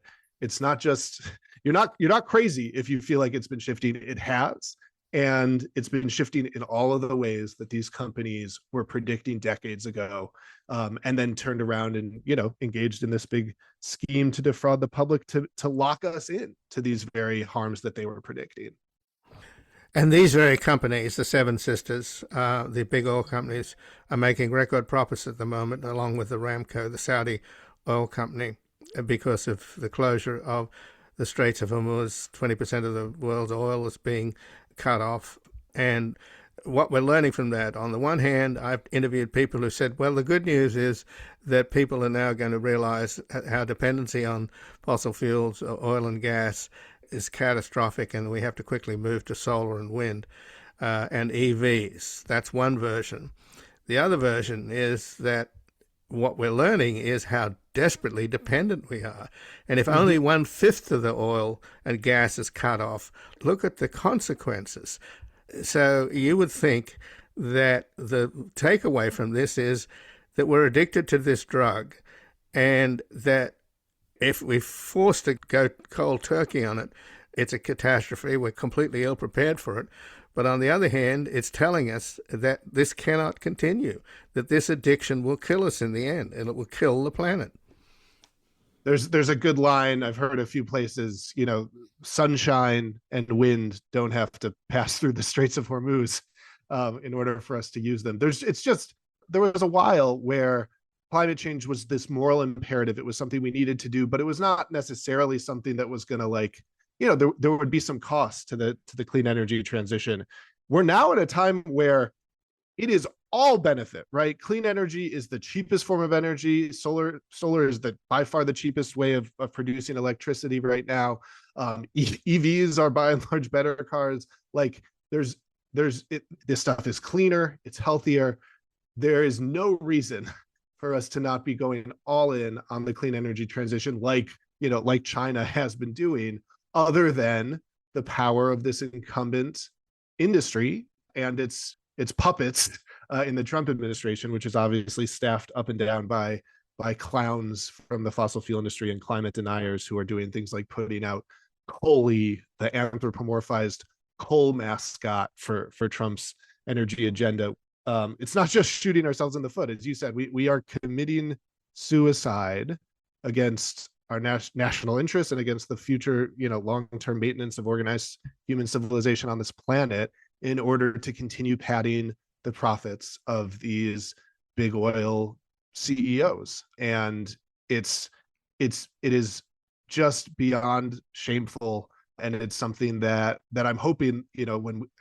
F: it's not just, you're not crazy if you feel like it's been shifting. It has, and it's been shifting in all of the ways that these companies were predicting decades ago, and then turned around and engaged in this big scheme to defraud the public to lock us in to these very harms that they were predicting.
A: And these very companies, the Seven Sisters, the big oil companies, are making record profits at the moment, along with the Aramco, the Saudi oil company, because of the closure of the Straits of Hormuz. 20% of the world's oil is being cut off. And what we're learning from that, on the one hand, I've interviewed people who said, well, the good news is that people are now going to realize how dependency on fossil fuels, oil and gas, is catastrophic, and we have to quickly move to solar and wind and EVs. That's one version. The other version is that what we're learning is how desperately dependent we are. And if only 1/5 of the oil and gas is cut off, look at the consequences. So you would think that the takeaway from this is that we're addicted to this drug, and that if we're forced to go cold turkey on it, it's a catastrophe. We're completely ill prepared for it. But on the other hand, it's telling us that this cannot continue, that this addiction will kill us in the end, and it will kill the planet.
F: There's a good line I've heard a few places, sunshine and wind don't have to pass through the Straits of Hormuz in order for us to use them. There was a while where climate change was this moral imperative. It was something we needed to do, but it was not necessarily something that was going to there would be some cost to the clean energy transition. We're now at a time where it is all benefit, right? Clean energy is the cheapest form of energy. Solar is by far the cheapest way of producing electricity right now. EVs are by and large better cars. Like this stuff is cleaner, it's healthier. There is no reason for us to not be going all in on the clean energy transition, like China has been doing, other than the power of this incumbent industry and its puppets in the Trump administration, which is obviously staffed up and down by clowns from the fossil fuel industry and climate deniers who are doing things like putting out Coley, the anthropomorphized coal mascot for Trump's energy agenda. It's not just shooting ourselves in the foot. As you said, we are committing suicide against our national interests and against the future, long-term maintenance of organized human civilization on this planet in order to continue padding the profits of these big oil CEOs. And it is just beyond shameful. And it's something that I'm hoping,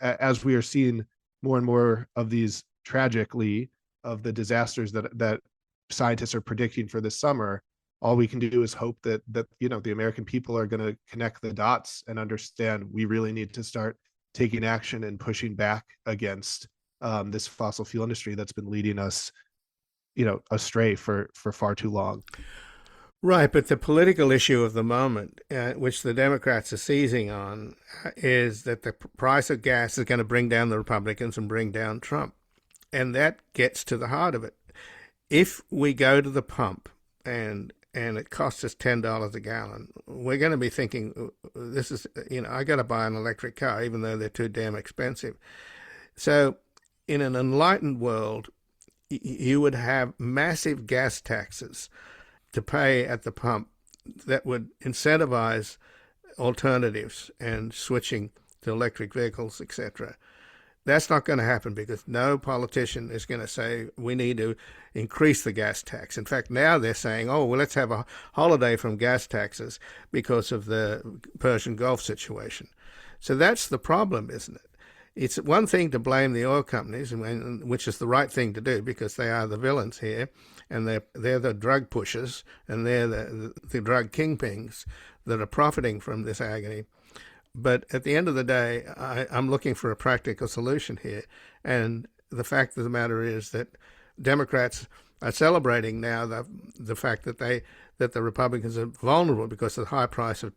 F: as we are seeing more and more of these tragically of the disasters that scientists are predicting for this summer, all we can do is hope that the American people are going to connect the dots and understand we really need to start taking action and pushing back against this fossil fuel industry that's been leading us, astray for far too long.
A: Right, but the political issue of the moment, which the Democrats are seizing on, is that the price of gas is going to bring down the Republicans and bring down Trump. And that gets to the heart of it. If we go to the pump and it costs us $10 a gallon, we're going to be thinking, this is, I got to buy an electric car, even though they're too damn expensive. So in an enlightened world, you would have massive gas taxes to pay at the pump that would incentivize alternatives and switching to electric vehicles, etc. That's not going to happen because no politician is going to say we need to increase the gas tax. In fact, now they're saying, oh, well, let's have a holiday from gas taxes because of the Persian Gulf situation. So that's the problem, isn't it? It's one thing to blame the oil companies, which is the right thing to do because they are the villains here, and they're the drug pushers, and they're the drug kingpins that are profiting from this agony. But at the end of the day, I'm looking for a practical solution here. And the fact of the matter is that Democrats are celebrating now the fact that the Republicans are vulnerable because of the high price of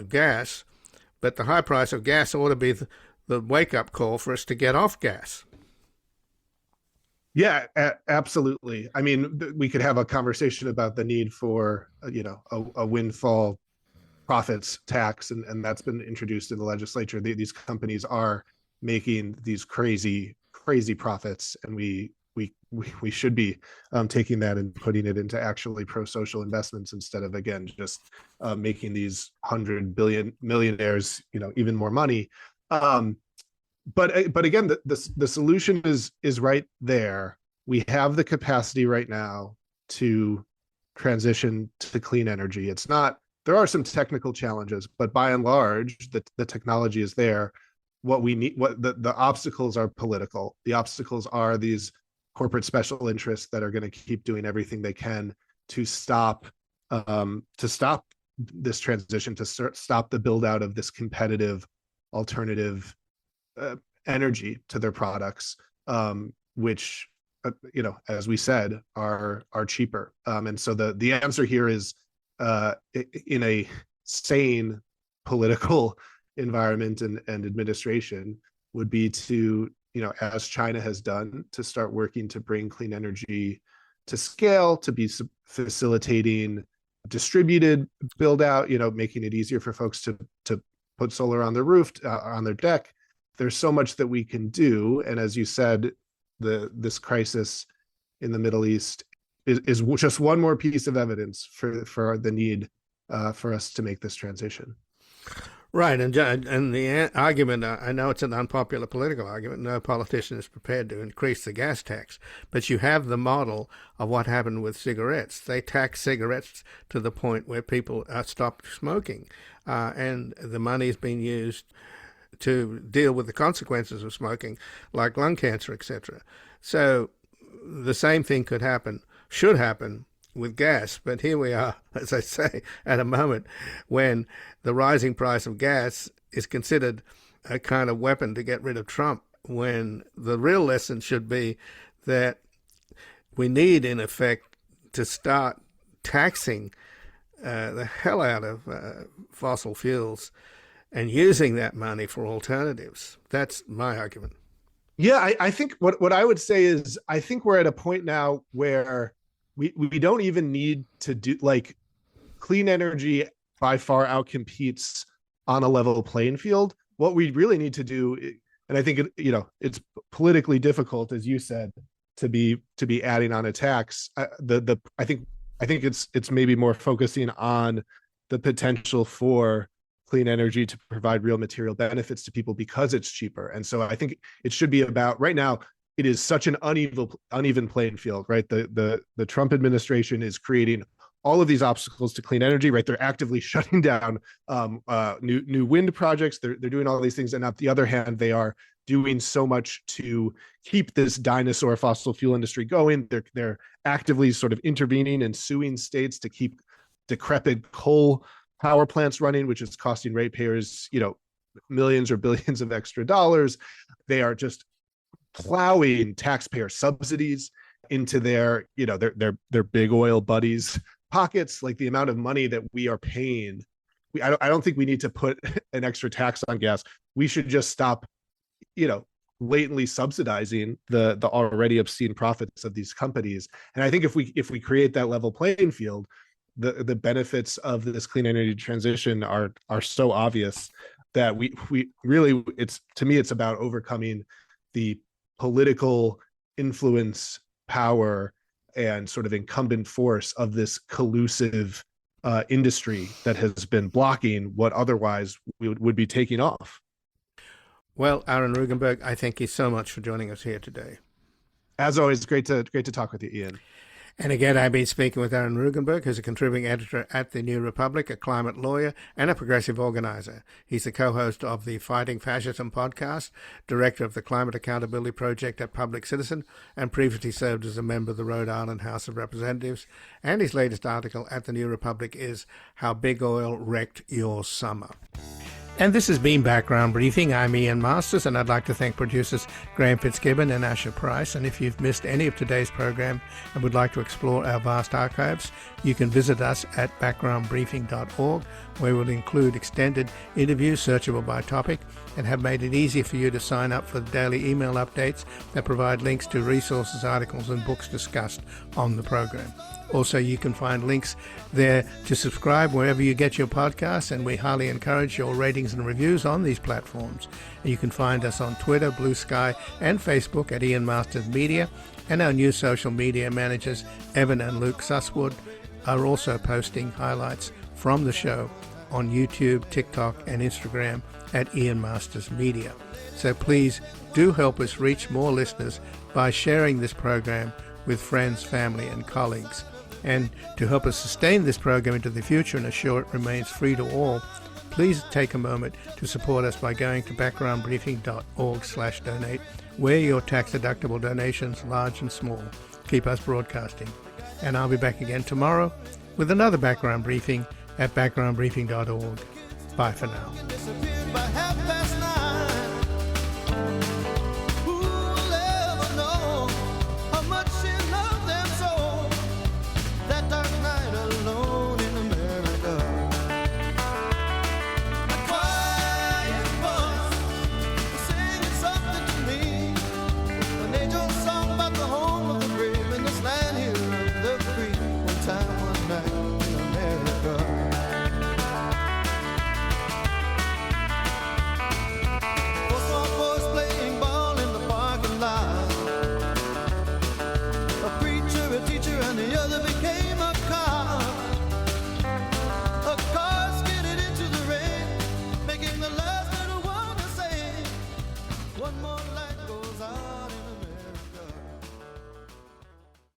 A: gas. But the high price of gas ought to be the wake-up call for us to get off gas.
F: Yeah, absolutely. I mean, we could have a conversation about the need for, a windfall profits tax, and that's been introduced in the legislature. These companies are making these crazy profits, and we should be taking that and putting it into actually pro-social investments instead of, again, just making these 100 billion millionaires, even more money. But again, the solution is right there. We have the capacity right now to transition to clean energy. It's not. There are some technical challenges, but by and large, the technology is there. What we need, the obstacles are political. The obstacles are these corporate special interests that are going to keep doing everything they can to stop this transition, to stop the build out of this competitive alternative energy to their products, which as we said, are cheaper. And so the answer here is, in a sane political environment and administration, would be to as China has done, to start working to bring clean energy to scale, to be facilitating distributed build out, making it easier for folks to put solar on their roof, on their deck. There's so much that we can do. And as you said, this crisis in the Middle East is just one more piece of evidence for the need for us to make this transition.
A: Right, and the argument, I know it's an unpopular political argument, no politician is prepared to increase the gas tax, but you have the model of what happened with cigarettes. They tax cigarettes to the point where people stopped smoking, and the money's been used to deal with the consequences of smoking, like lung cancer, etc. So the same thing should happen with gas, but here we are, as I say, at a moment when the rising price of gas is considered a kind of weapon to get rid of Trump, when the real lesson should be that we need, in effect, to start taxing the hell out of fossil fuels and using that money for alternatives. That's my argument.
F: Yeah, I think what I would say is, I think we're at a point now where we don't even need to do, like, clean energy by far outcompetes on a level playing field. What we really need to do, and I think it's politically difficult, as you said, to be adding on a tax. I think it's maybe more focusing on the potential for clean energy to provide real material benefits to people because it's cheaper. And so I think it should be about, right now, it is such an uneven playing field, right? The Trump administration is creating all of these obstacles to clean energy, right? They're actively shutting down new wind projects. They're doing all these things. And on the other hand, they are doing so much to keep this dinosaur fossil fuel industry going. They're actively sort of intervening and suing states to keep decrepit coal power plants running, which is costing ratepayers, millions or billions of extra dollars. They are just plowing taxpayer subsidies into their big oil buddies' pockets. Like, the amount of money that we are paying, I don't think we need to put an extra tax on gas. We should just stop, blatantly subsidizing the already obscene profits of these companies. And I think if we create that level playing field, the benefits of this clean energy transition are so obvious that we really, it's about overcoming the political influence, power, and sort of incumbent force of this collusive industry that has been blocking what otherwise would be taking off.
A: Well, Aaron Regunberg, I thank you so much for joining us here today.
F: As always, great to talk with you, Ian.
A: And again, I've been speaking with Aaron Regunberg, who's a contributing editor at The New Republic, a climate lawyer, and a progressive organizer. He's the co-host of the Fighting Fascism podcast, director of the Climate Accountability Project at Public Citizen, and previously served as a member of the Rhode Island House of Representatives. And his latest article at The New Republic is How Big Oil Wrecked Your Summer. And this has been Background Briefing. I'm Ian Masters, and I'd like to thank producers Graham Fitzgibbon and Asher Price. And if you've missed any of today's program and would like to explore our vast archives, you can visit us at backgroundbriefing.org, where we'll include extended interviews searchable by topic and have made it easy for you to sign up for the daily email updates that provide links to resources, articles, and books discussed on the program. Also, you can find links there to subscribe wherever you get your podcasts, and we highly encourage your ratings and reviews on these platforms. And you can find us on Twitter, Blue Sky, and Facebook at Ian Masters Media, and our new social media managers, Evan and Luke Susswood, are also posting highlights from the show on YouTube, TikTok, and Instagram at Ian Masters Media. So please do help us reach more listeners by sharing this program with friends, family, and colleagues. And to help us sustain this program into the future and assure it remains free to all, please take a moment to support us by going to backgroundbriefing.org/donate, where your tax-deductible donations, large and small, keep us broadcasting. And I'll be back again tomorrow with another Background Briefing at backgroundbriefing.org. Bye for now.